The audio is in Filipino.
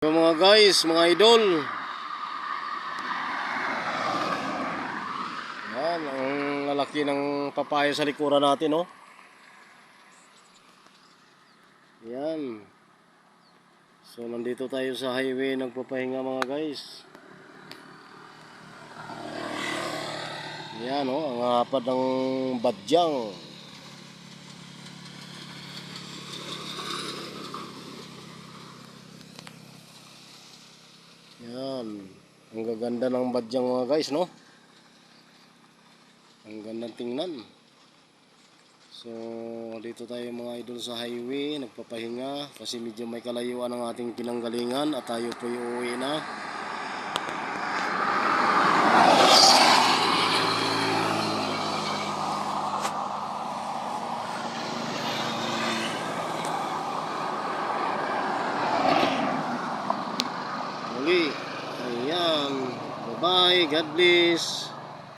So mga guys, mga idol, yan ang lalaki ng papaya sa likuran natin, oh. Yan. So nandito tayo sa highway nagpapahinga mga guys. Yan, oh, ang hapad ng badyang. Yan. Ang gaganda ng badyang mga guys, no? Ang ganda tingnan. So dito tayo mga idol sa highway nagpapahinga kasi medyo may kalayuan ang ating pinanggalingan at tayo po uuwi na. Muli, ayan, bye bye, God bless.